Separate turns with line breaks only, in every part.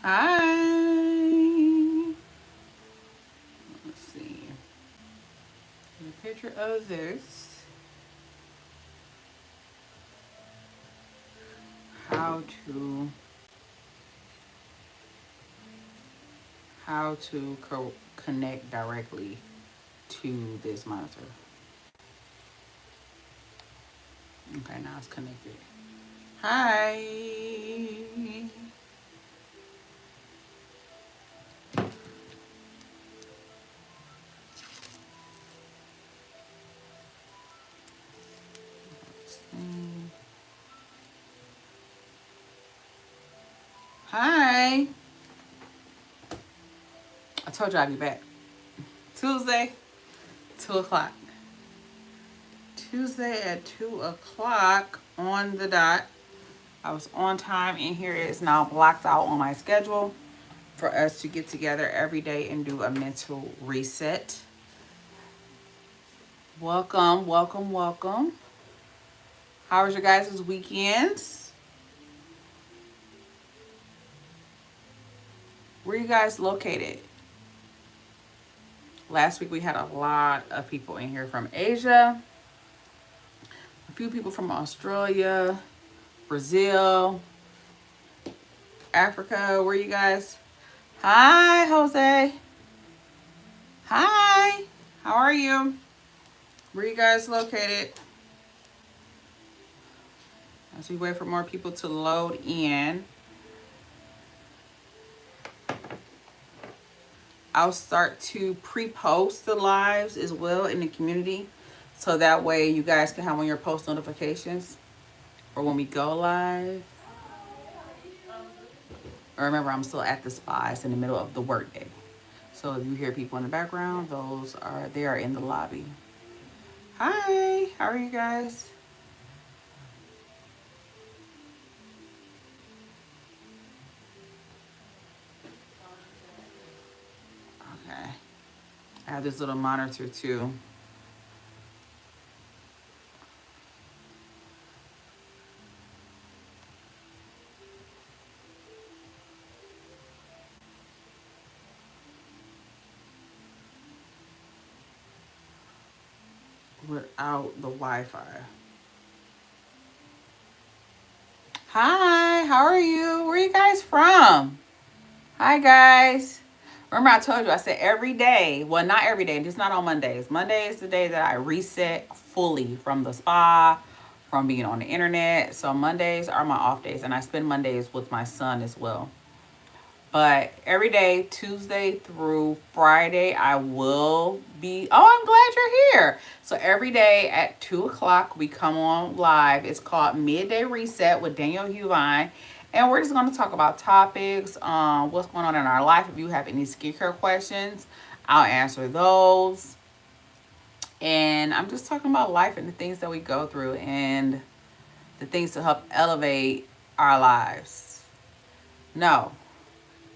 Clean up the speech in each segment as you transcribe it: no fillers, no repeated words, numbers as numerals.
Hi. Let's see. A picture of this. How to connect directly to this monitor. Okay, now it's connected. Hi. Hi. I told you I'd be back. Tuesday, 2 o'clock. Tuesday at 2 o'clock on the dot. I was on time, and here it is now blocked out on my schedule for us to get together every day and do a mental reset. Welcome, welcome, welcome. How was your guys' weekends? Where are you guys located? Last week we had a lot of people in here from Asia, a few people from Australia, Brazil, Africa. Where are you guys? Hi, Jose. Hi. How are you? Where are you guys located? As we wait for more people to load in, I'll start to pre-post the lives as well in the community. So that way you guys can have on your post notifications for when we go live. Remember, I'm still at the spa. It's in the middle of the workday. So if you hear people in the background, they are in the lobby. Hi, how are you guys? Okay. I have this little monitor too. Without the Wi-Fi. Hi, how are you? Where are you guys from? Hi, guys. Remember I told you, I said every day, well, not every day, just not on Mondays. Monday is the day that I reset fully from the spa, from being on the internet. So Mondays are my off days, and I spend Mondays with my son as well. But every day, Tuesday through Friday, I will be. Oh, I'm glad you're here. So every day at 2 o'clock, we come on live. It's called Midday Reset with Danielle HueVine. And we're just going to talk about topics, what's going on in our life. If you have any skincare questions, I'll answer those. And I'm just talking about life and the things that we go through and the things to help elevate our lives. No,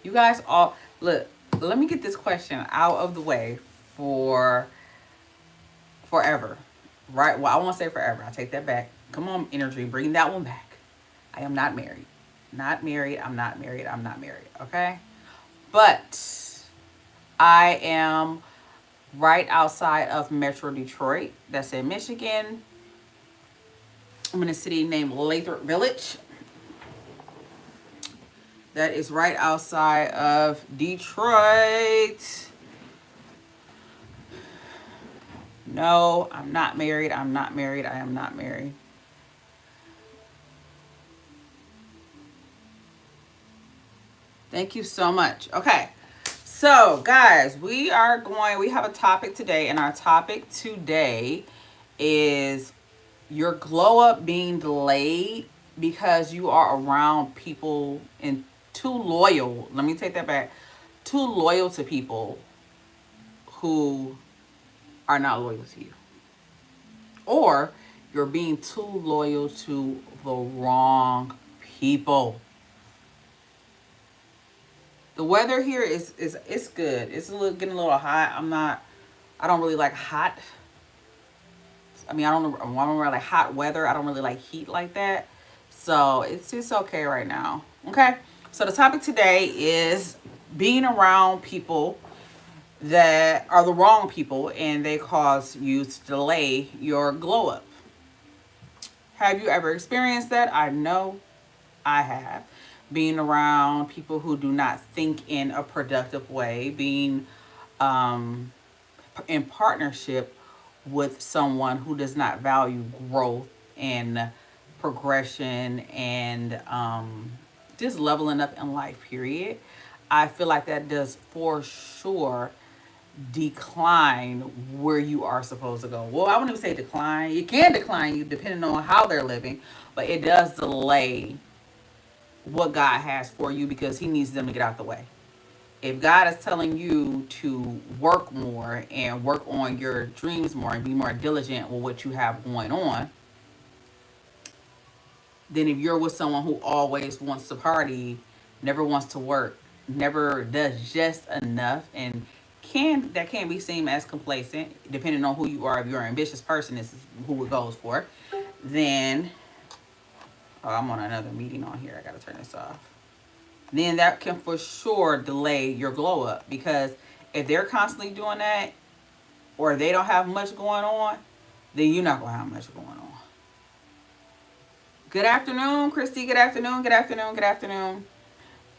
you guys all look, let me get this question out of the way for forever. Right? Well, I won't say forever. I take that back. Come on, energy, bring that one back. I am not married. Not married. I'm not married. I'm not married. Okay? But I am right outside of Metro Detroit. That's in Michigan. I'm in a city named Lathrop Village. That is right outside of Detroit. No, I'm not married. I'm not married. I am not married. Thank you so much. Okay. So, guys, we have a topic today, and our topic today is your glow up being delayed because you are around people and too loyal. Let me take that back. Too loyal to people who are not loyal to you. Or you're being too loyal to the wrong people. The weather here is it's good. It's getting a little hot. I don't really like hot. I mean, I don't really like hot weather. I don't really like heat like that. So it's okay right now. Okay. So the topic today is being around people that are the wrong people and they cause you to delay your glow up. Have you ever experienced that? I know I have. Being around people who do not think in a productive way, being um, in partnership with someone who does not value growth and progression and just leveling up in life, period. I feel like that does for sure decline where you are supposed to go. Well, I wouldn't even say decline. It can decline you depending on how they're living, but it does delay what God has for you because He needs them to get out the way. If God is telling you to work more and work on your dreams more and be more diligent with what you have going on, then if you're with someone who always wants to party, never wants to work, never does just enough, and can be seen as complacent, depending on who you are. If you're an ambitious person, this is who it goes for. Then, oh, I'm on another meeting on here. I gotta turn this off. Then that can for sure delay your glow up because if they're constantly doing that or they don't have much going on, then you're not gonna have much going on. Good afternoon, Christy. Good afternoon. Good afternoon. Good afternoon.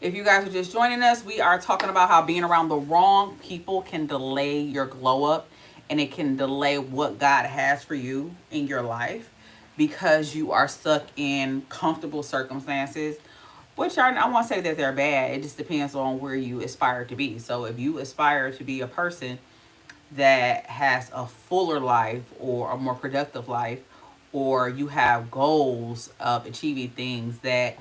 If you guys are just joining us, we are talking about how being around the wrong people can delay your glow up and it can delay what God has for you in your life because you are stuck in comfortable circumstances, which are, I won't say that they're bad. It just depends on where you aspire to be. So if you aspire to be a person that has a fuller life or a more productive life, or you have goals of achieving things that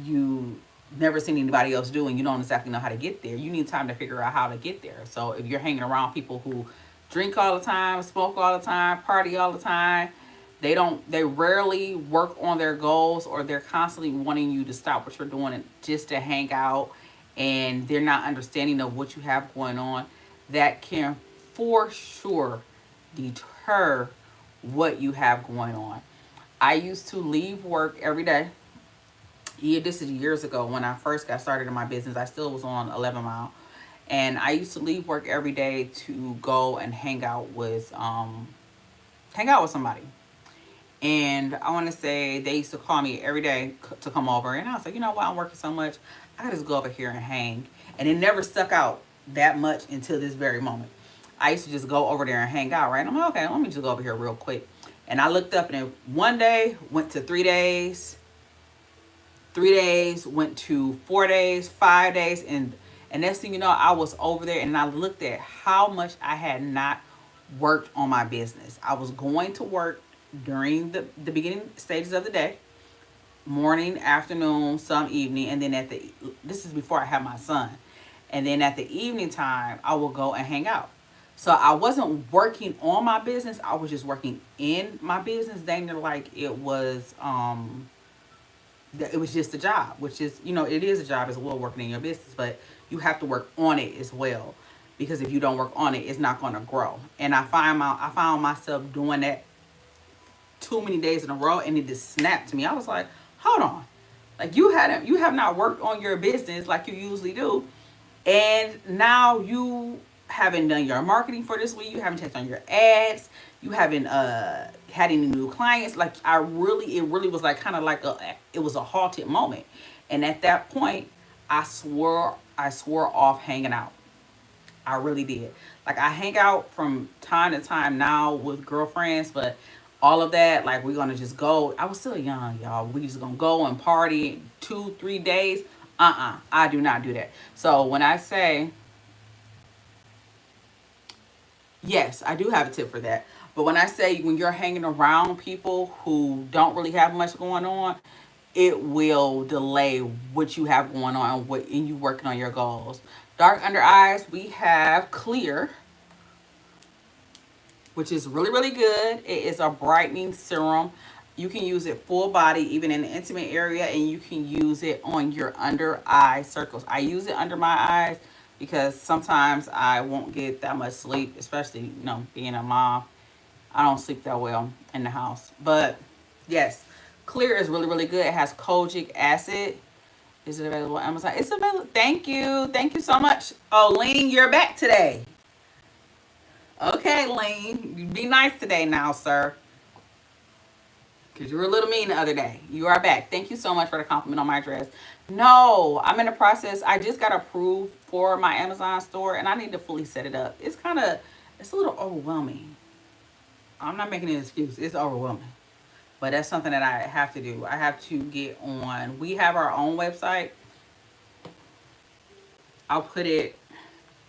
you never seen anybody else do and you don't exactly know how to get there, you need time to figure out how to get there. So if you're hanging around people who drink all the time, smoke all the time, party all the time, they rarely work on their goals, or they're constantly wanting you to stop what you're doing and just to hang out, and they're not understanding of what you have going on, that can for sure deter what you have going on. I used to leave work every day. Yeah, this is years ago when I first got started in my business. I still was on 11 Mile. And I used to leave work every day to go and hang out with somebody. And I want to say they used to call me every day to come over. And I was like, you know what? I'm working so much. I gotta just go over here and hang. And it never stuck out that much until this very moment. I used to just go over there and hang out, right? I'm like, okay, let me just go over here real quick. And I looked up and one day went to 3 days. 3 days went to 4 days, 5 days. And next thing you know, I was over there and I looked at how much I had not worked on my business. I was going to work during the beginning stages of the day, morning, afternoon, some evening, and then this is before I had my son. And then at the evening time, I will go and hang out. So I wasn't working on my business. I was just working in my business, dang near like it was just a job, which is, it is a job as well, working in your business, but you have to work on it as well, because if you don't work on it, it's not going to grow. And I found myself doing that too many days in a row, and it just snapped to me. I was like, hold on, like you have not worked on your business like you usually do, and now you haven't done your marketing for this week. You haven't checked on your ads. You haven't had any new clients. Like it really was like kind of like it was a halted moment. And at that point, I swore off hanging out. I really did. Like I hang out from time to time now with girlfriends, but all of that, like we're gonna just go. I was still young, y'all. We just gonna go and party 2-3 days. I do not do that. So when I say, yes, I do have a tip for that. But when I say when you're hanging around people who don't really have much going on, it will delay what you have going on and you working on your goals. Dark under eyes, we have clear, which is really, really good. It is a brightening serum. You can use it full body, even in the intimate area, and you can use it on your under eye circles. I use it under my eyes because sometimes I won't get that much sleep, especially, being a mom. I don't sleep that well in the house. But yes, clear is really, really good. It has kojic acid, Is it available on Amazon? It's available. Thank you. Thank you so much. Oh, Lean, you're back today. Okay, Lean. Be nice today now, sir. Because you were a little mean the other day. You are back. Thank you so much for the compliment on my dress. No, I'm in the process. I just got approved for my Amazon store and I need to fully set it up. It's a little overwhelming. I'm not making an excuse. It's overwhelming. But that's something that I have to do. I have to get on. We have our own website. I'll put it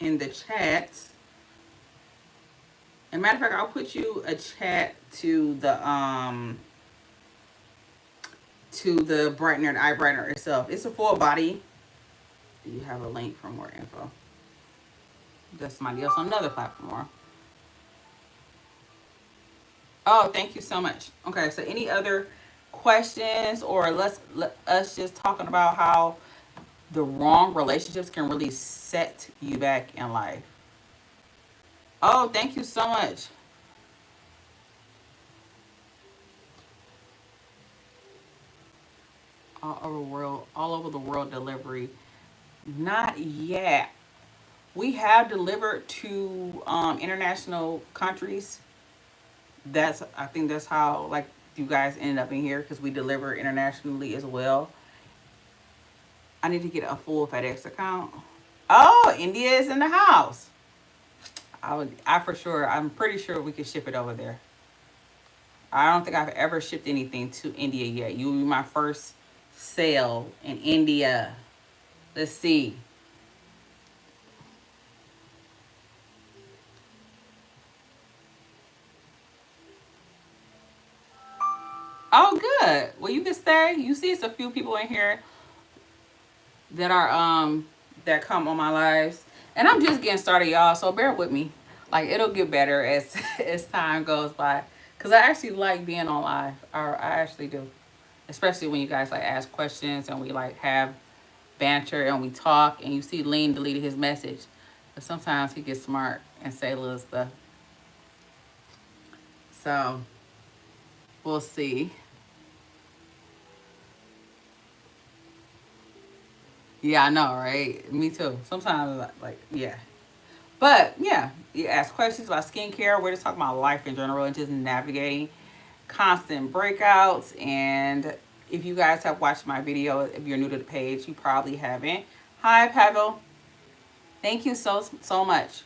in the chat. And matter of fact, I'll put you a chat to the brightener, the eye brightener itself. It's a full body. You have a link for more info. That's somebody else on another platform. Oh, thank you so much. Okay, so any other questions, or let us just talking about how the wrong relationships can really set you back in life. Oh, thank you so much. All over the world delivery. Not yet. We have delivered to international countries. I think that's how like you guys ended up in here, because we deliver internationally as well. I need to get a full FedEx account. Oh, India is in the house. I'm pretty sure we could ship it over there. I don't think I've ever shipped anything to India yet. You will be my first sale in India. Let's see. Oh, good. Well, you can stay. You see, it's a few people in here that are that come on my lives, and I'm just getting started, y'all. So bear with me. Like, it'll get better as as time goes by. Cause I actually like being on live. I actually do, especially when you guys like ask questions and we like have banter and we talk. And you see, Lean deleted his message, but sometimes he gets smart and say little stuff. So we'll see. Yeah, I know, right? Me too. Sometimes, like, yeah. But yeah, you ask questions about skincare. We're just talking about life in general and just navigating constant breakouts. And if you guys have watched my video, if you're new to the page, you probably haven't. Hi, Pavel. Thank you so much.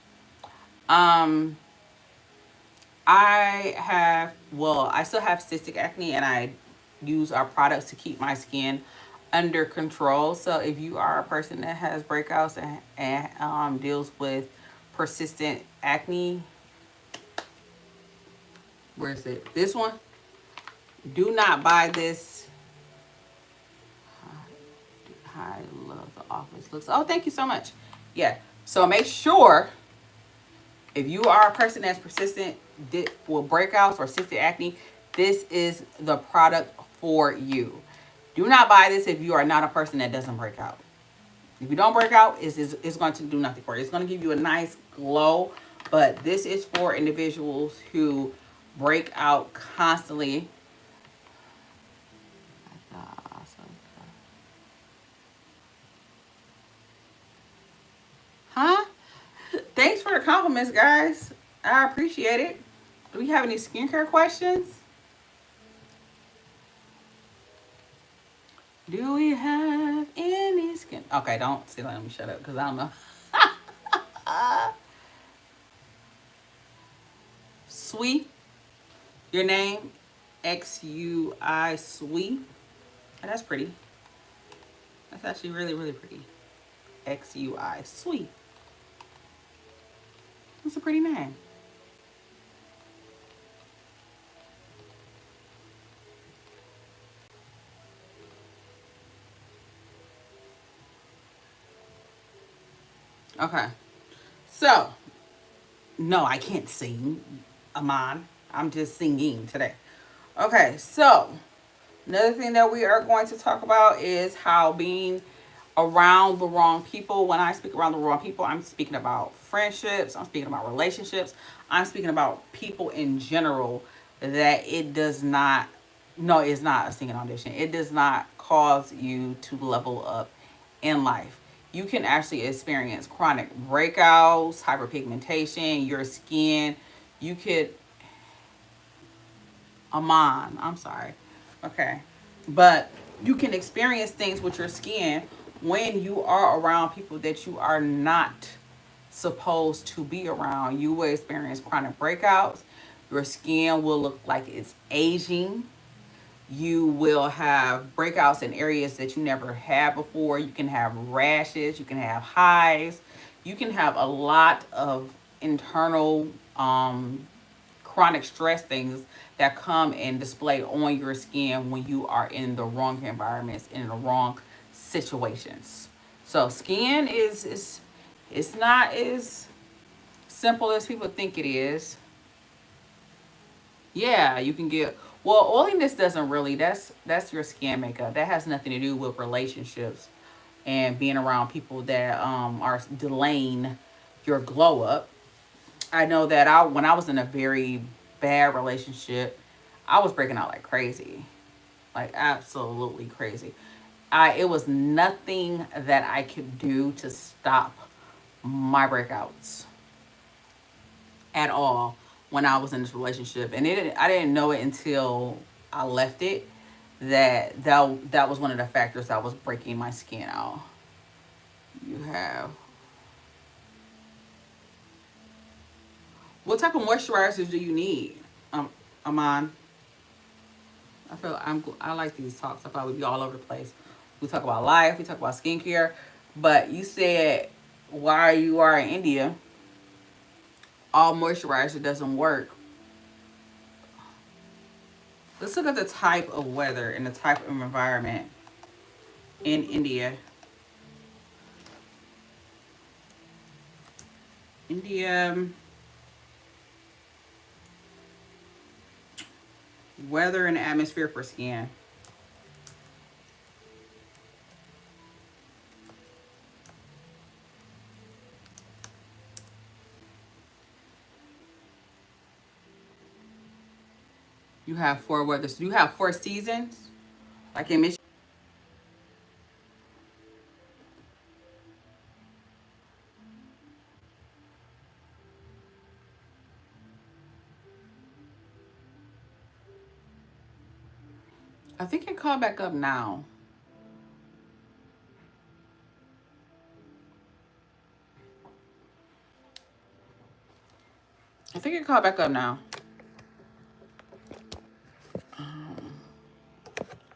Um, I still have cystic acne, and I use our products to keep my skin under control. So if you are a person that has breakouts and deals with persistent acne, where is it? This one. Do not buy this. I love the office looks. Oh, thank you so much. Yeah. So make sure, if you are a person that's persistent with breakouts or cystic acne, this is the product for you. Do not buy this if you are not a person that doesn't break out. If you don't break out, it's going to do nothing for you. It's going to give you a nice glow, but this is for individuals who break out constantly. Huh? Thanks for the compliments, guys. I appreciate it. Do we have any skincare questions? Do we have any skin? Okay, don't see. Let me shut up because I don't know. Sweet, your name, XUI Sweet. Oh, that's pretty. That's actually really, really pretty. XUI Sweet. That's a pretty name. Okay. So, no, I can't sing, Aman. I'm just singing today. Okay, so another thing that we are going to talk about is how being around the wrong people. When I speak around the wrong people, I'm speaking about friendships, I'm speaking about relationships, I'm speaking about people in general, that it does not, no, it's not a singing audition. It does not cause you to level up in life. You can actually experience chronic breakouts, hyperpigmentation, your skin. You could, I'm sorry. Okay. But you can experience things with your skin when you are around people that you are not supposed to be around. You will experience chronic breakouts. Your skin will look like it's aging. You will have breakouts in areas that you never had before. You can have rashes. You can have hives. You can have a lot of internal chronic stress things that come and display on your skin when you are in the wrong environments, in the wrong situations. So skin is it's not as simple as people think it is. Yeah, you can get, well, oiliness doesn't really, that's your skin makeup. That has nothing to do with relationships and being around people that are delaying your glow up. I know that I when I was in a very bad relationship, I was breaking out like crazy. Like absolutely crazy. I It was nothing that I could do to stop my breakouts at all when I was in this relationship. And I didn't know it until I left it that was one of the factors that was breaking my skin out. You have What type of moisturizers do you need? Amon? I like these talks. I thought we'd be all over the place. We talk about life, we talk about skincare, but you said while you are in India, all moisturizer doesn't work. Let's look at the type of weather and the type of environment in India. India weather and atmosphere for skin. You have four weathers. You have four seasons. Like in Michigan. I think it called back up now. I think it called back up now.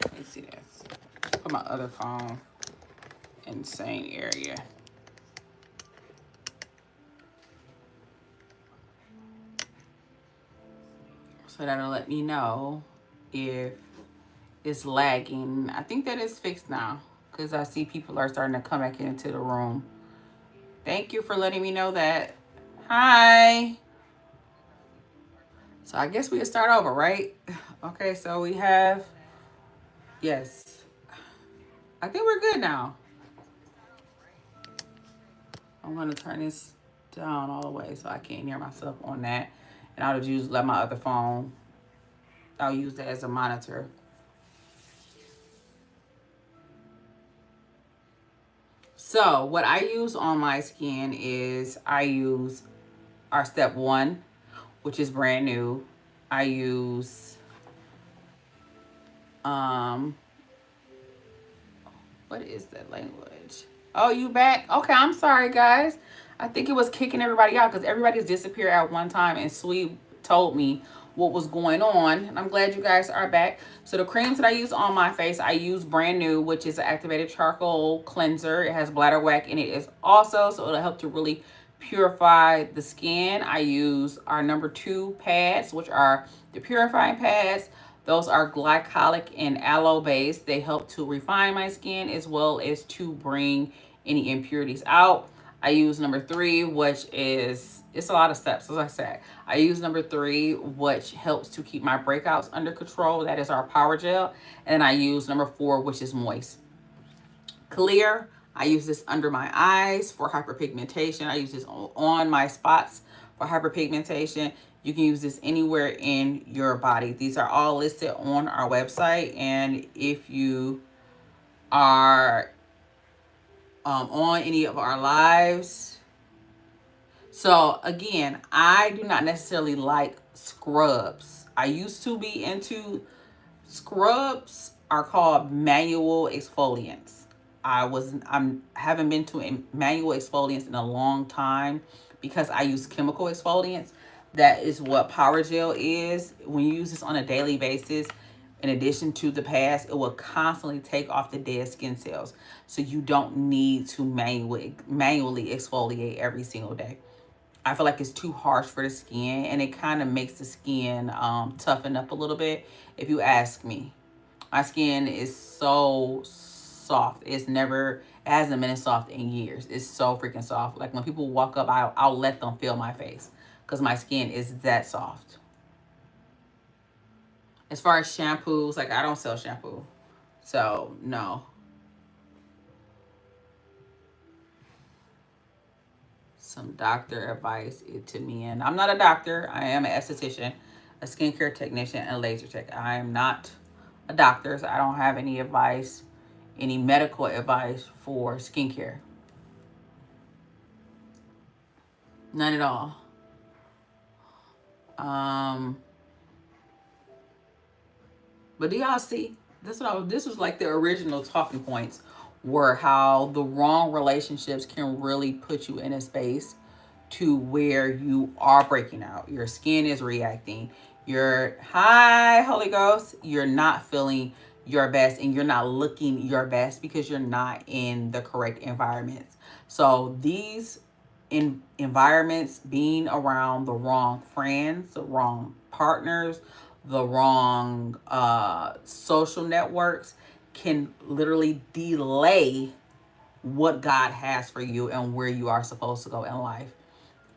Let me see this. Put my other phone in the same area. So that'll let me know if it's lagging. I think that is fixed now because I see people are starting to come back into the room. Thank you for letting me know that. Hi. So I guess we'll start over, right? Okay, so we have, yes. I think we're good now. I'm gonna turn this down all the way so I can't hear myself on that. And I'll just let my other phone, I'll use that as a monitor. So what I use on my skin is I use our step one, which is brand new. I use um what is that language? Oh, you back? Okay, I'm sorry guys. I think it was kicking everybody out because everybody's disappeared at one time and Sweet told me what was going on. And I'm glad you guys are back. So the creams that I use on my face, I use brand new, which is an activated charcoal cleanser. It has bladderwhack in it is also, so it'll help to really purify the skin. I use our number 2 pads, which are the purifying pads. Those are glycolic and aloe based. They help to refine my skin as well as to bring any impurities out. I use number 3, which is, it's a lot of steps, as I said. I use number 3, which helps to keep my breakouts under control. That is our power gel. And I use number 4, which is moist. Clear, I use this under my eyes for hyperpigmentation. I use this on my spots for hyperpigmentation. You can use this anywhere in your body. These are all listed on our website. And if you are on any of our lives. So again, I do not necessarily like scrubs. I used to be into scrubs are called manual exfoliants. I'm haven't been to a manual exfoliants in a long time because I use chemical exfoliants. That is what Power Gel is. When you use this on a daily basis, in addition to the pads, it will constantly take off the dead skin cells. So you don't need to manually exfoliate every single day. I feel like it's too harsh for the skin, and it kind of makes the skin toughen up a little bit, if you ask me. My skin is so soft. It hasn't been soft in years. It's so freaking soft. Like when people walk up, I'll let them feel my face because my skin is that soft. As far as shampoos, like I don't sell shampoo. So, no. Some doctor advice to me. And I'm not a doctor. I am an esthetician, a skincare technician, and a laser tech. I am not a doctor, so I don't have any advice, any medical advice for skincare. None at all. But do y'all see? This was like the original talking points were how the wrong relationships can really put you in a space to where you are breaking out. Your skin is reacting. You're, hi, Holy Ghost. You're not feeling your best and you're not looking your best because you're not in the correct environments. So these environments, being around the wrong friends, the wrong partners, the wrong social networks can literally delay what God has for you and where you are supposed to go in life.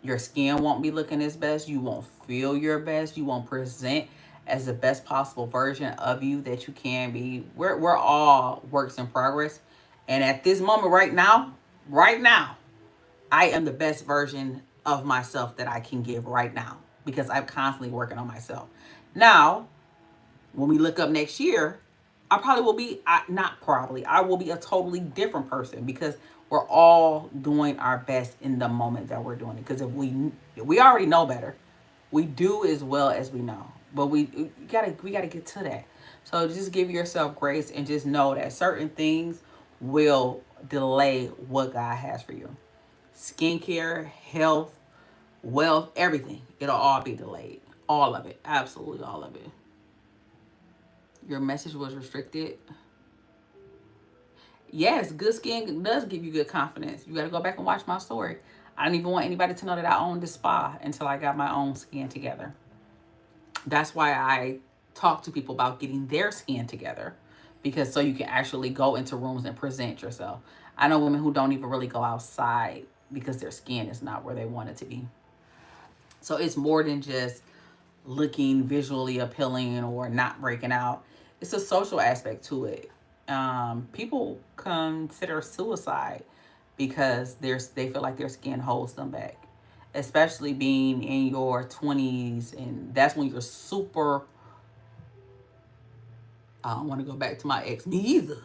Your skin won't be looking its best. You won't feel your best. You won't present as the best possible version of you that you can be. We're all works in progress. And at this moment right now, I am the best version of myself that I can give right now because I'm constantly working on myself. Now, when we look up next year, I probably will be, not probably, I will be a totally different person because we're all doing our best in the moment that we're doing it. Because if we already know better, we do as well as we know, but we gotta get to that. So just give yourself grace and just know that certain things will delay what God has for you. Skincare, health, wealth, everything. It'll all be delayed. All of it. Absolutely all of it. Your message was restricted. Yes, good skin does give you good confidence. You got to go back and watch my story. I didn't even want anybody to know that I owned the spa until I got my own skin together. That's why I talk to people about getting their skin together, because so you can actually go into rooms and present yourself. I know women who don't even really go outside because their skin is not where they want it to be. So it's more than just looking visually appealing or not breaking out. It's a social aspect to it. People consider suicide because they feel like their skin holds them back, especially being in your 20s, and that's when you're super. I don't want to go back to my ex. Me either.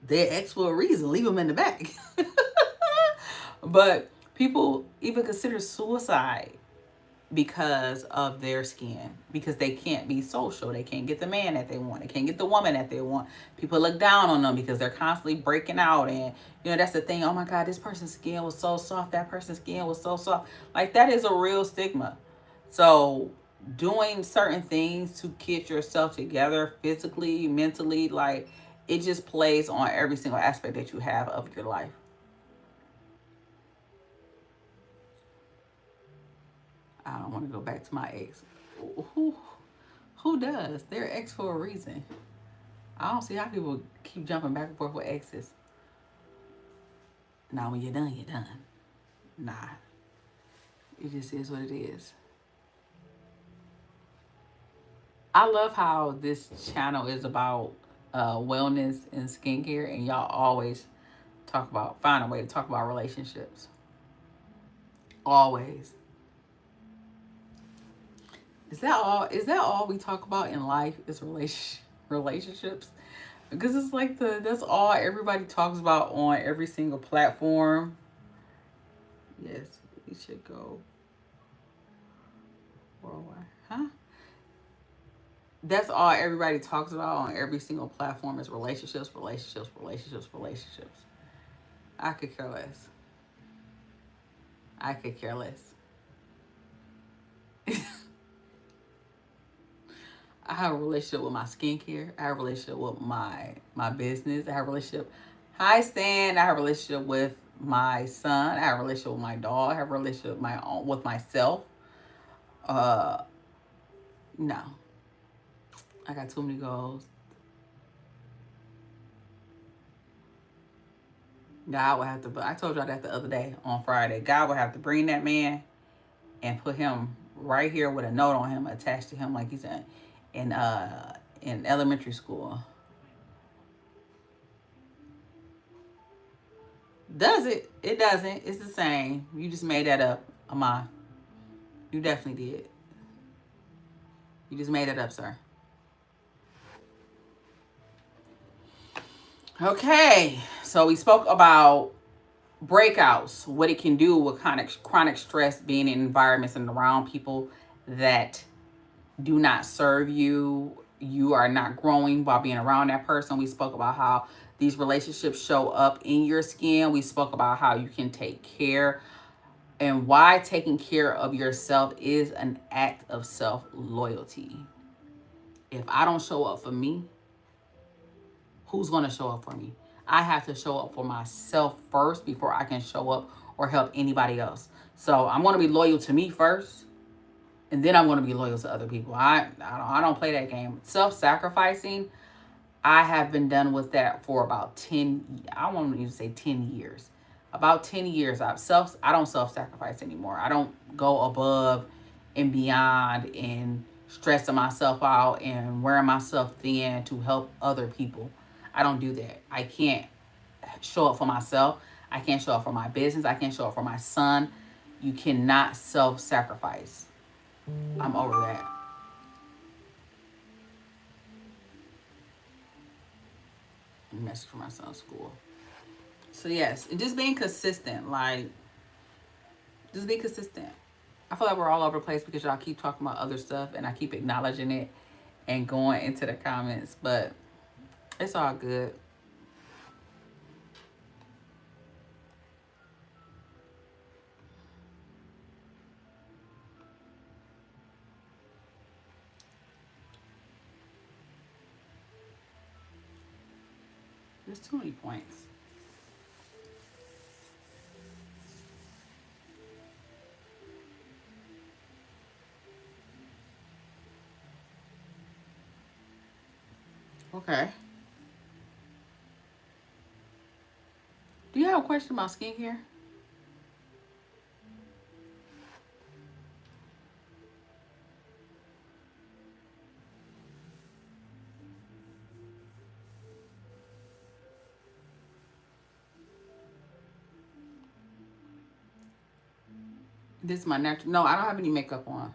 They're ex for a reason. Leave them in the back. But people even consider suicide because of their skin, because they can't be social, they can't get the man that they want, they can't get the woman that they want. People look down on them because they're constantly breaking out. And that's the thing, oh my God, this person's skin was so soft, that person's skin was so soft. Like, that is a real stigma. So doing certain things to get yourself together physically, mentally, like, it just plays on every single aspect that you have of your life. I don't want to go back to my ex. Who who does? They're ex for a reason. I don't see how people keep jumping back and forth with exes. Now when you're done, you're done. Nah. It just is what it is. I love how this channel is about wellness and skincare, and y'all always find a way to talk about relationships. Always. Is that all we talk about in life is relationships? Because it's like that's all everybody talks about on every single platform. Yes, we should go worldwide. Huh? That's all everybody talks about on every single platform is relationships, relationships, relationships, relationships. I could care less. I could care less. I have a relationship with my skincare. I have a relationship with my business. I have a relationship. Hi, Stan. I have a relationship with my son. I have a relationship with my dog. I have a relationship with my own with myself. Uh, no, I got too many goals. God would have to. I told y'all that the other day on Friday. God would have to bring that man and put him right here with a note on him attached to him like he's in elementary school. Does it? It doesn't. It's the same. You just made that up, Ama. You definitely did. You just made it up, sir. Okay, so we spoke about breakouts, what it can do with chronic stress, being in environments and around people that do not serve you. You are not growing while being around that person. We spoke about how these relationships show up in your skin. We spoke about how you can take care and why taking care of yourself is an act of self-loyalty. If I don't show up for me, who's going to show up for me? I have to show up for myself first before I can show up or help anybody else. So I'm going to be loyal to me first, and then I'm going to be loyal to other people. I don't play that game. Self-sacrificing, I have been done with that for about 10, I won't even say 10 years. About 10 years, I don't self-sacrifice anymore. I don't go above and beyond and stressing myself out and wearing myself thin to help other people. I don't do that. I can't show up for myself. I can't show up for my business. I can't show up for my son. You cannot self-sacrifice. I'm over that. Message for my son's school. So yes, and just being consistent, like just be consistent. I feel like we're all over the place because y'all keep talking about other stuff and I keep acknowledging it and going into the comments, but it's all good. There's too many points. Okay. Do you have a question about skincare? This is my natural. No, I don't have any makeup on.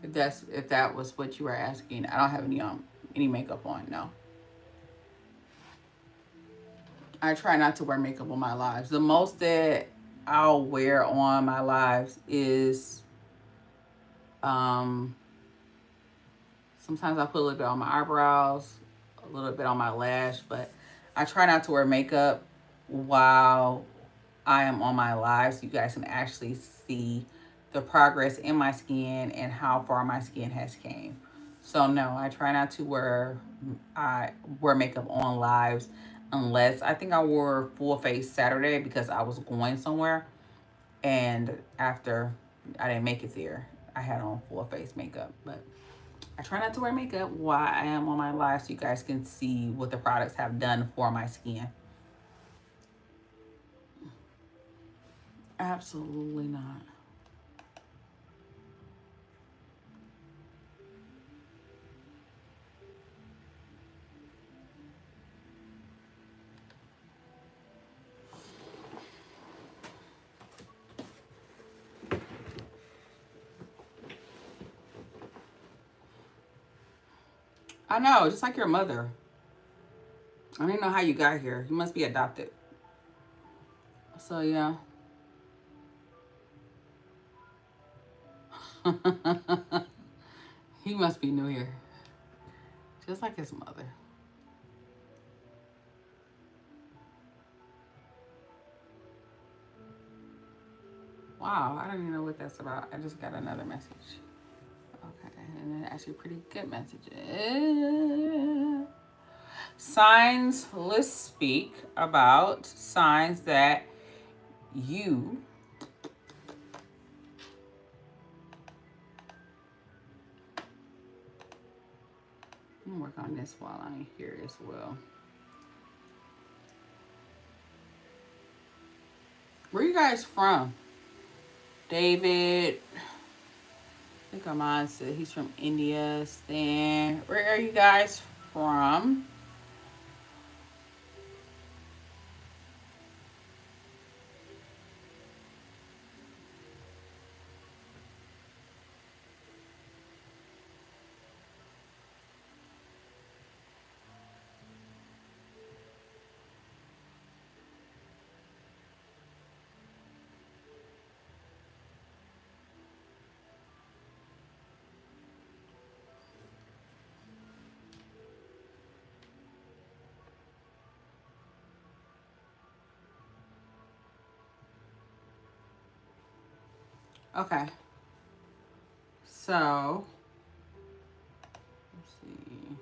If that was what you were asking, I don't have any makeup on. No. I try not to wear makeup on my lives. The most that I'll wear on my lives is um sometimes I put a little bit on my eyebrows, a little bit on my lash, but I try not to wear makeup while I am on my live so you guys can actually see the progress in my skin and how far my skin has came. So no, I try not to wear makeup on lives unless I think I wore full face Saturday because I was going somewhere and after I didn't make it there, I had on full face makeup. But I try not to wear makeup while I am on my live so you guys can see what the products have done for my skin. Absolutely not. I know, just like your mother. I don't even know how you got here. You must be adopted. So yeah. He must be new here. Just like his mother. Wow, I don't even know what that's about. I just got another message. Okay, and then actually pretty good messages. Signs, let's speak about signs that you I'm gonna work on this while I'm here as well. Where are you guys from? David, I think Armand said he's from India. Stan, where are you guys from? Okay, so let's see.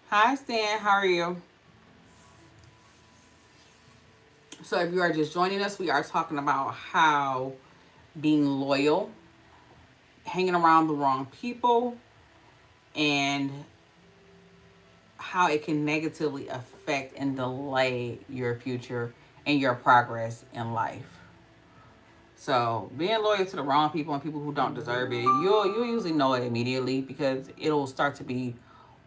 Hi, Stan. How are you? So, if you are just joining us, we are talking about how being loyal, hanging around the wrong people, and how it can negatively affect and delay your future and your progress in life. So being loyal to the wrong people and people who don't deserve it, you'll usually know it immediately because it'll start to be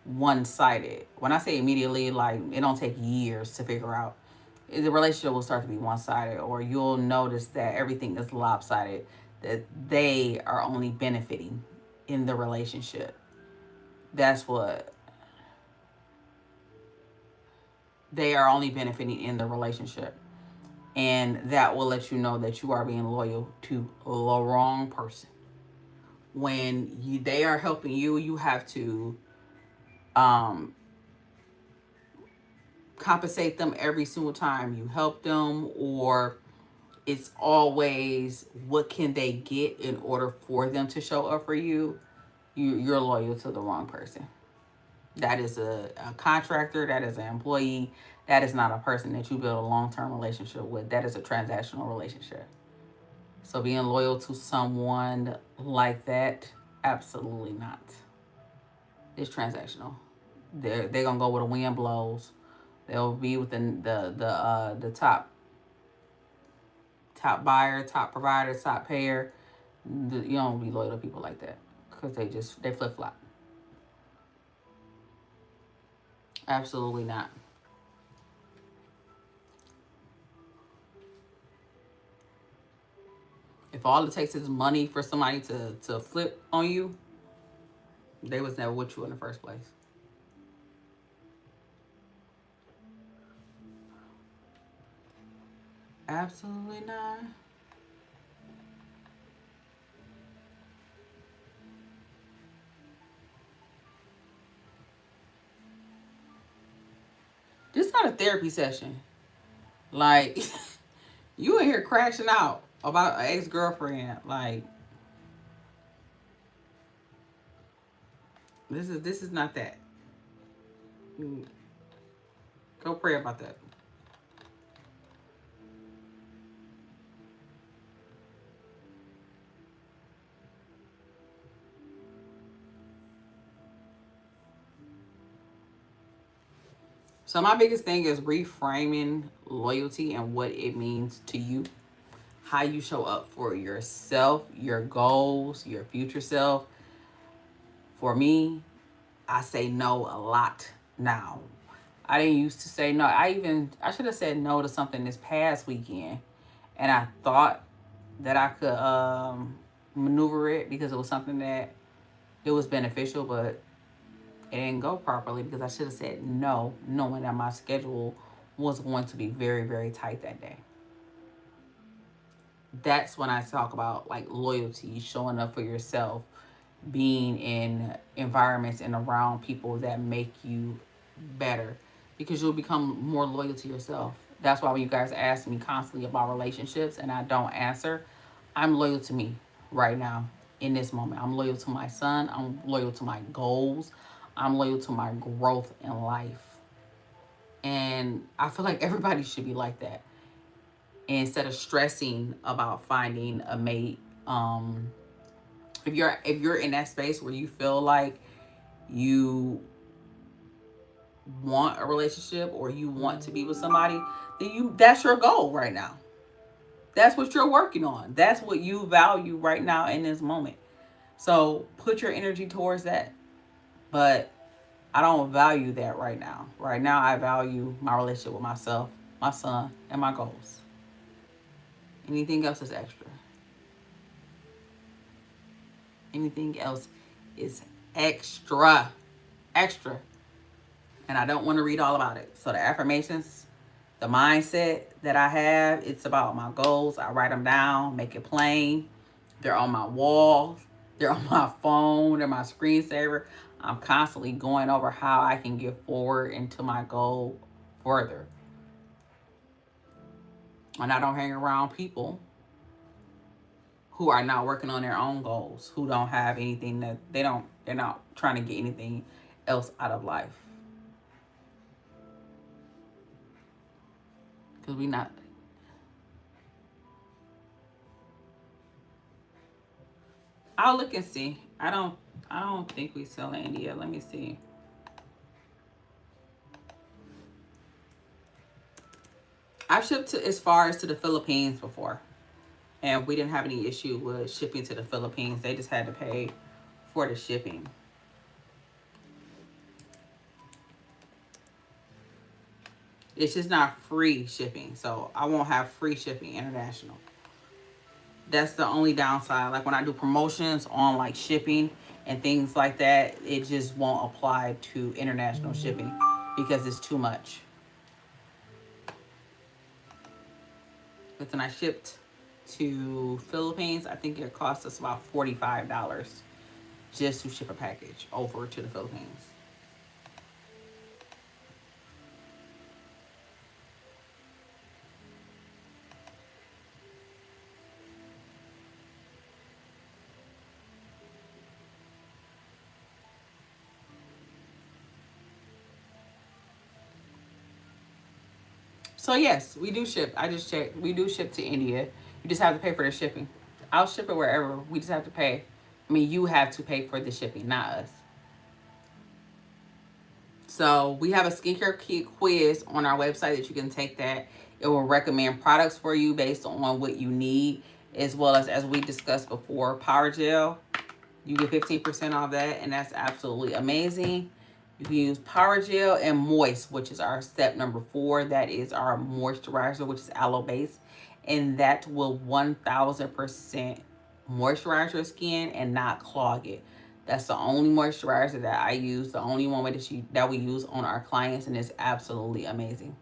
one-sided. When I say immediately, like it don't take years to figure out. The relationship will start to be one-sided, or you'll notice that everything is lopsided, that they are only benefiting in the relationship. That's what they are only benefiting in the relationship. And that will let you know that you are being loyal to the wrong person. When they are helping you, you have to um, compensate them every single time you help them, or it's always what can they get in order for them to show up for you. You're loyal to the wrong person. That is a contractor, that is an employee, that is not a person that you build a long-term relationship with. That is a transactional relationship. So being loyal to someone like that, absolutely not. It's transactional. They're gonna go where the wind blows. They'll be within the top buyer, top provider, top payer. You don't be loyal to people like that because they flip flop. Absolutely not. If all it takes is money for somebody to flip on you, they was never with you in the first place. Absolutely not. This is not a therapy session. Like you in here crashing out about an ex-girlfriend. Like this is not that. Mm, Go pray about that. So my biggest thing is reframing loyalty and what it means to you. How you show up for yourself, your goals, your future self. For me, I say no a lot now. I didn't used to say no. I should have said no to something this past weekend, and I thought that I could. maneuver it because it was something that it was beneficial, but it didn't go properly because I should have said no, knowing that my schedule was going to be very, very tight that day. That's when I talk about like loyalty, showing up for yourself, being in environments and around people that make you better because you'll become more loyal to yourself. That's why when you guys ask me constantly about relationships and I don't answer, I'm loyal to me right now in this moment. I'm loyal to my son. I'm loyal to my goals. I'm loyal to my growth in life. And I feel like everybody should be like that. Instead of stressing about finding a mate, if you're in that space where you feel like you want a relationship or you want to be with somebody, then that's your goal right now. That's what you're working on. That's what you value right now in this moment. So put your energy towards that. But I don't value that right now. Right now I value my relationship with myself, my son, and my goals. Anything else is extra. Anything else is extra. Extra. And I don't want to read all about it. So the affirmations, the mindset that I have, it's about my goals. I write them down, make it plain. They're on my walls. They're on my phone. They're my screensaver. I'm constantly going over how I can get forward into my goal further. And I don't hang around people who are not working on their own goals, who don't have anything that they're not trying to get anything else out of life. Because we not. I'll look and see. I don't think we sell in India. Let me see. I've shipped to as far as to the Philippines before. And we didn't have any issue with shipping to the Philippines. They just had to pay for the shipping. It's just not free shipping. So I won't have free shipping international. That's the only downside. Like when I do promotions on like shipping and things like that, it just won't apply to international shipping because it's too much. But then I shipped to Philippines, I think it cost us about $45 just to ship a package over to the Philippines. So yes, we do ship. I just checked. We do ship to India. You just have to pay for the shipping. I'll ship it wherever. We just have to pay. I mean, you have to pay for the shipping, not us. So we have a skincare kit quiz on our website that you can take that. It will recommend products for you based on what you need, as well as we discussed before, Power Gel. You get 15% off that, and that's absolutely amazing. You can use Power Gel and Moist, which is our step number 4. That is our moisturizer, which is aloe based, and that will 1000% moisturize your skin and not clog it. That's the only moisturizer that I use, the only one that we use on our clients, and it's absolutely amazing.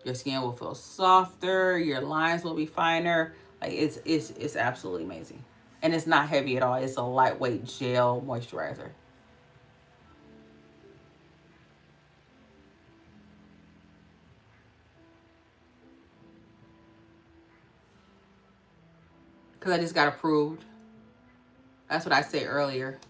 Your skin will feel softer, your lines will be finer. Like it's absolutely amazing. And it's not heavy at all. It's a lightweight gel moisturizer. Because I just got approved. That's what I said earlier.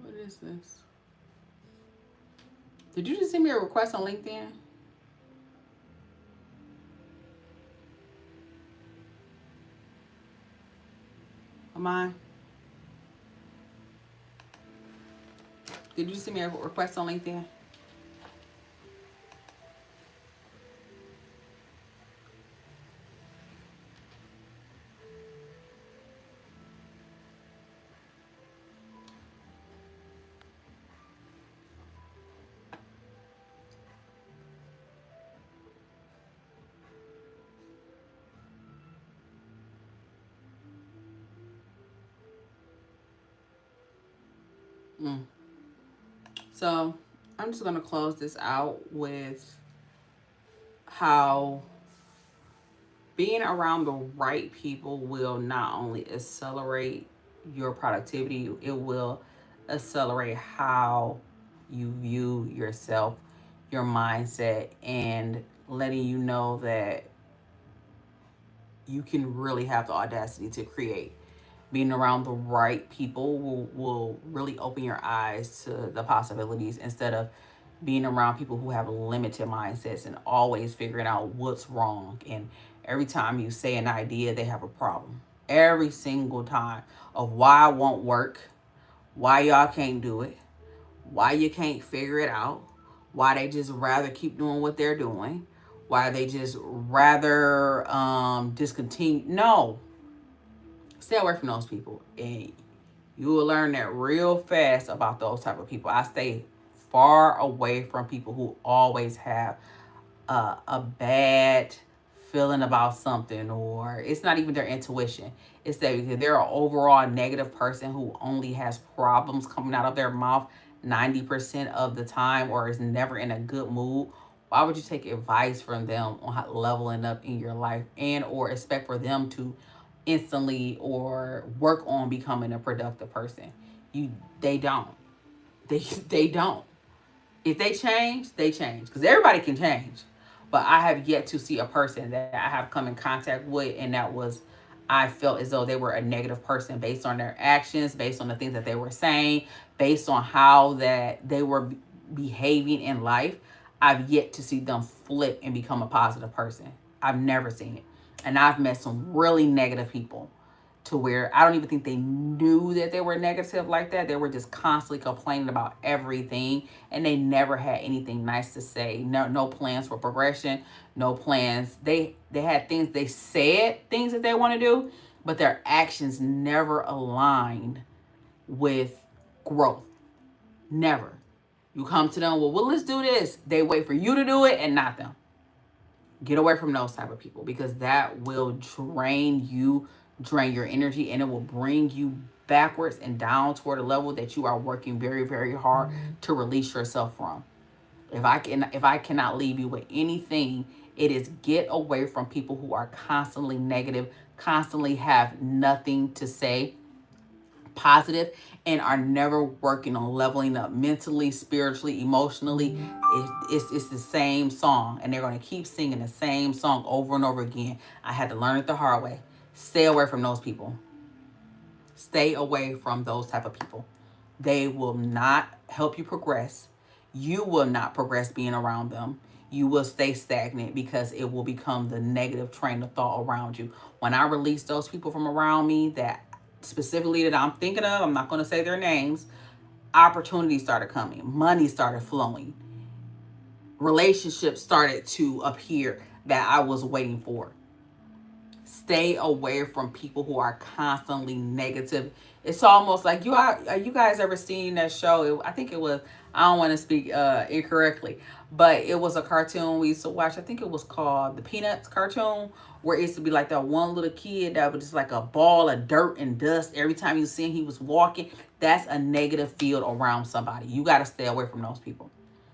What is this? Did you just send me a request on LinkedIn? of mine? Did you send me a request on LinkedIn? Mm. So I'm just going to close this out with how being around the right people will not only accelerate your productivity, it will accelerate how you view yourself, your mindset, and letting you know that you can really have the audacity to create. Being around the right people will really open your eyes to the possibilities instead of being around people who have limited mindsets and always figuring out what's wrong. And every time you say an idea, they have a problem. Every single time of why it won't work, why y'all can't do it, why you can't figure it out, why they just rather keep doing what they're doing, why they just rather discontinue. No, stay away from those people, and you will learn that real fast about those type of people. I stay far away from people who always have a bad feeling about something, or it's not even their intuition. It's that they're an overall negative person who only has problems coming out of their mouth 90% of the time, or is never in a good mood. Why would you take advice from them on how leveling up in your life, and or expect for them to instantly or work on becoming a productive person? They don't. They don't. If they change, they change. Because everybody can change. But I have yet to see a person that I have come in contact with and that was, I felt as though they were a negative person based on their actions, based on the things that they were saying, based on how that they were behaving in life. I've yet to see them flip and become a positive person. I've never seen it. And I've met some really negative people to where I don't even think they knew that they were negative like that. They were just constantly complaining about everything, and they never had anything nice to say. No plans for progression, no plans. They had things, they said things that they want to do, but their actions never aligned with growth. Never. You come to them, well, let's do this. They wait for you to do it and not them. Get away from those type of people, because that will drain you, drain your energy, and it will bring you backwards and down toward a level that you are working very, very hard to release yourself from. If I cannot leave you with anything, it is get away from people who are constantly negative, constantly have nothing to say positive, and are never working on leveling up mentally, spiritually, emotionally. It's the same song, and they're going to keep singing the same song over and over again. I had to learn it the hard way. Stay away from those people. Stay away from those type of people. They will not help you progress. You will not progress being around them. You will stay stagnant because it will become the negative train of thought around you. When I release those people from around me that specifically that I'm thinking of, I'm not going to say their names, opportunities started coming, money started flowing, relationships started to appear that I was waiting for. Stay away from people who are constantly negative. It's almost like you guys ever seen that show? I think it was, I don't want to speak incorrectly, but it was a cartoon we used to watch. I think it was called the Peanuts cartoon, where it used to be like that one little kid that was just like a ball of dirt and dust. Every time you see him, he was walking. That's a negative field around somebody. You got to stay away from those people,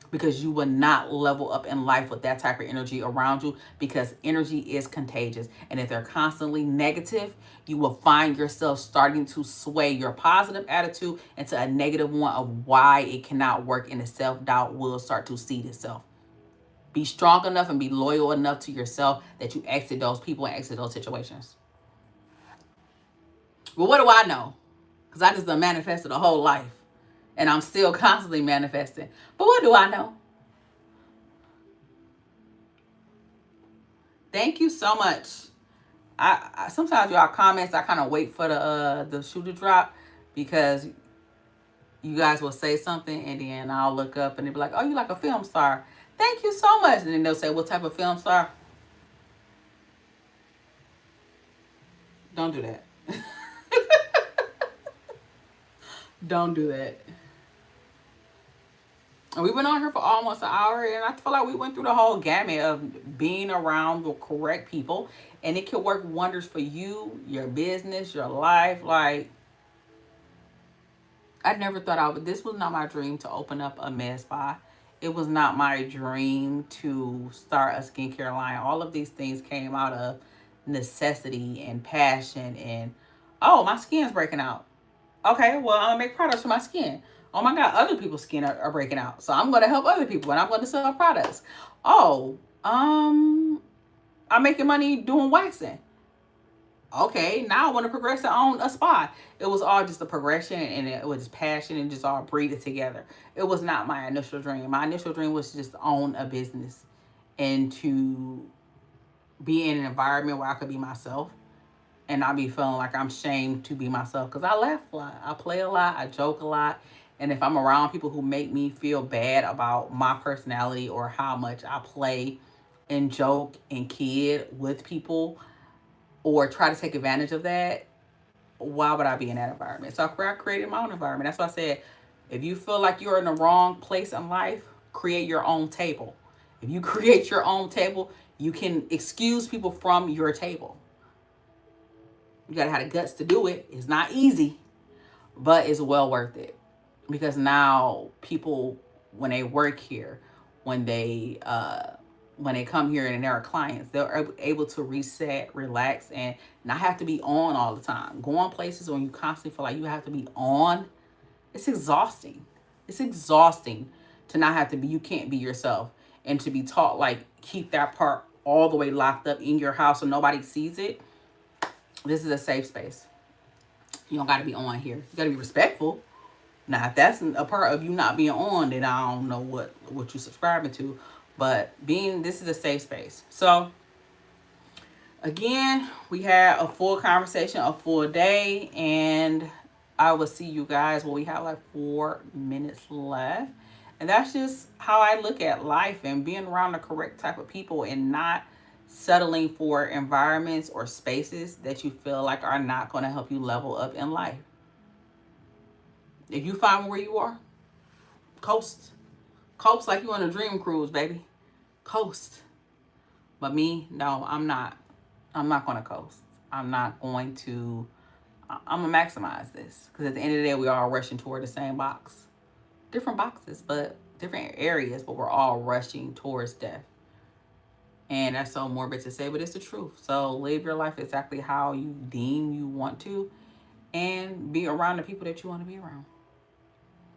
because you will not level up in life with that type of energy around you, because energy is contagious. And if they're constantly negative, you will find yourself starting to sway your positive attitude into a negative one of why it cannot work, and the self-doubt will start to seed itself. Be strong enough and be loyal enough to yourself that you exit those people and exit those situations. But what do I know? Because I just done manifested a whole life. And I'm still constantly manifesting. But what do I know? Thank you so much I sometimes y'all comments, I kind of wait for the shoe to drop, because you guys will say something and then I'll look up and they'll be like, oh, you like a film star. Thank you so much. And then they'll say, what type of film star? Don't do that. Don't do that. And we went on here for almost an hour, and I feel like we went through the whole gamut of being around the correct people, and it can work wonders for you, your business, your life. Like, I never thought I would. This was not my dream to open up a med spa. It was not my dream to start a skincare line. All of these things came out of necessity and passion. And oh, my skin's breaking out. Okay, well, I'm gonna make products for my skin. Oh my God, other people's skin are breaking out. So I'm gonna help other people and I'm gonna sell products. Oh, I'm making money doing waxing. Okay, now I want to progress to own a spa. It was all just a progression, and it was just passion and just all breathed together. It was not my initial dream. My initial dream was to just own a business and to be in an environment where I could be myself and not be feeling like I'm shamed to be myself. Because I laugh a lot, I play a lot, I joke a lot. And if I'm around people who make me feel bad about my personality or how much I play and joke and kid with people, or try to take advantage of that, why would I be in that environment? So I created my own environment. That's why I said, if you feel like you're in the wrong place in life, create your own table. If you create your own table, you can excuse people from your table. You gotta have the guts to do it. It's not easy, but it's well worth it. Because now people, when they work here, when they come here and they're clients, they're able to reset, relax, and not have to be on all the time. Go on places when you constantly feel like you have to be on. It's exhausting. It's exhausting to not have to be, you can't be yourself, and to be taught like keep that part all the way locked up in your house so nobody sees it. This is a safe space. You don't got to be on here. You got to be respectful. Now, if that's a part of you not being on, then I don't know what you're subscribing to. But this is a safe space. So, again, we had a full conversation, a full day. And I will see you guys. Well, we have like 4 minutes left. And that's just how I look at life and being around the correct type of people and not settling for environments or spaces that you feel like are not going to help you level up in life. If you find where you are, coast. Coast like you on a dream cruise, baby. Coast. But me, no, I'm not. I'm not going to coast. I'm not going to. I'm going to maximize this. Because at the end of the day, we are all rushing toward the same box. Different boxes, but different areas, but we're all rushing towards death. And that's so morbid to say, but it's the truth. So live your life exactly how you deem you want to, and be around the people that you want to be around.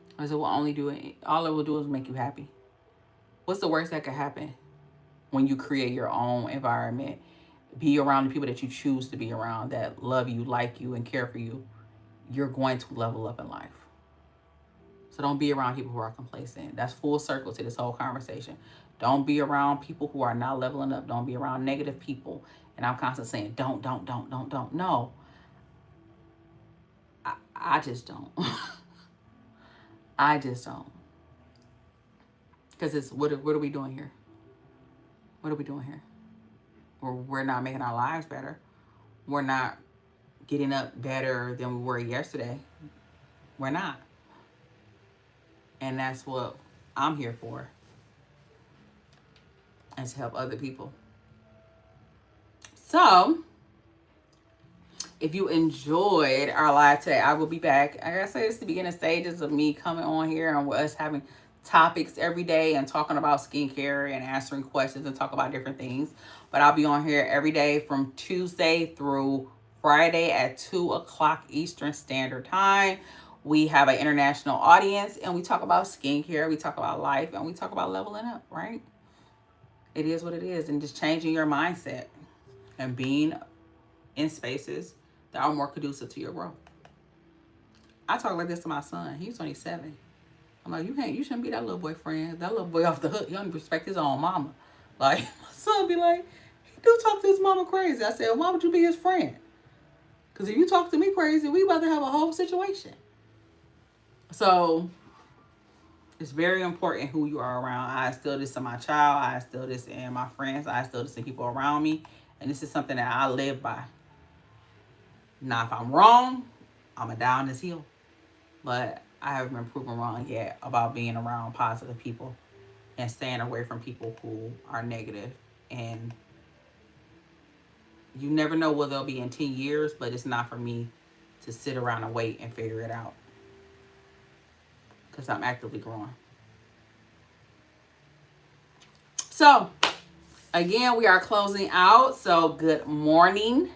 Because it will only do it. All it will do is make you happy. What's the worst that could happen when you create your own environment? Be around the people that you choose to be around, that love you, like you, and care for you. You're going to level up in life. So don't be around people who are complacent. That's full circle to this whole conversation. Don't be around people who are not leveling up. Don't be around negative people. And I'm constantly saying, don't. No, I just don't. I just don't. Because it's, what are we doing here? What are we doing here? We're not making our lives better. We're not getting up better than we were yesterday. We're not. And that's what I'm here for. And to help other people. So, if you enjoyed our live today, I will be back. Like I said, it's the beginning stages of me coming on here and us having topics every day and talking about skincare and answering questions and talk about different things. But I'll be on here every day from Tuesday through Friday at 2 o'clock Eastern Standard Time. We have an international audience and we talk about skincare, we talk about life, and we talk about leveling up, right? It is what it is, and just changing your mindset and being in spaces that are more conducive to your growth. I talk like this to my son. He's only 7. I'm like, you shouldn't be that little boy friend. That little boy off the hook. He don't respect his own mama. Like, my son be like, he do talk to his mama crazy. I said, why would you be his friend? Because if you talk to me crazy, we about to have a whole situation. So it's very important who you are around. I instill this in my child. I instill this in my friends. I instill this in people around me. And this is something that I live by. Now, if I'm wrong, I'm going to die on this hill. But I haven't been proven wrong yet about being around positive people and staying away from people who are negative. And you never know where they'll be in 10 years, but it's not for me to sit around and wait and figure it out. Because I'm actively growing. So, again, we are closing out. So, good morning,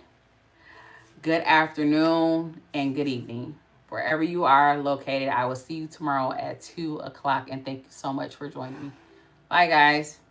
good afternoon, and good evening. Wherever you are located, I will see you tomorrow at 2 o'clock. And thank you so much for joining me. Bye, guys.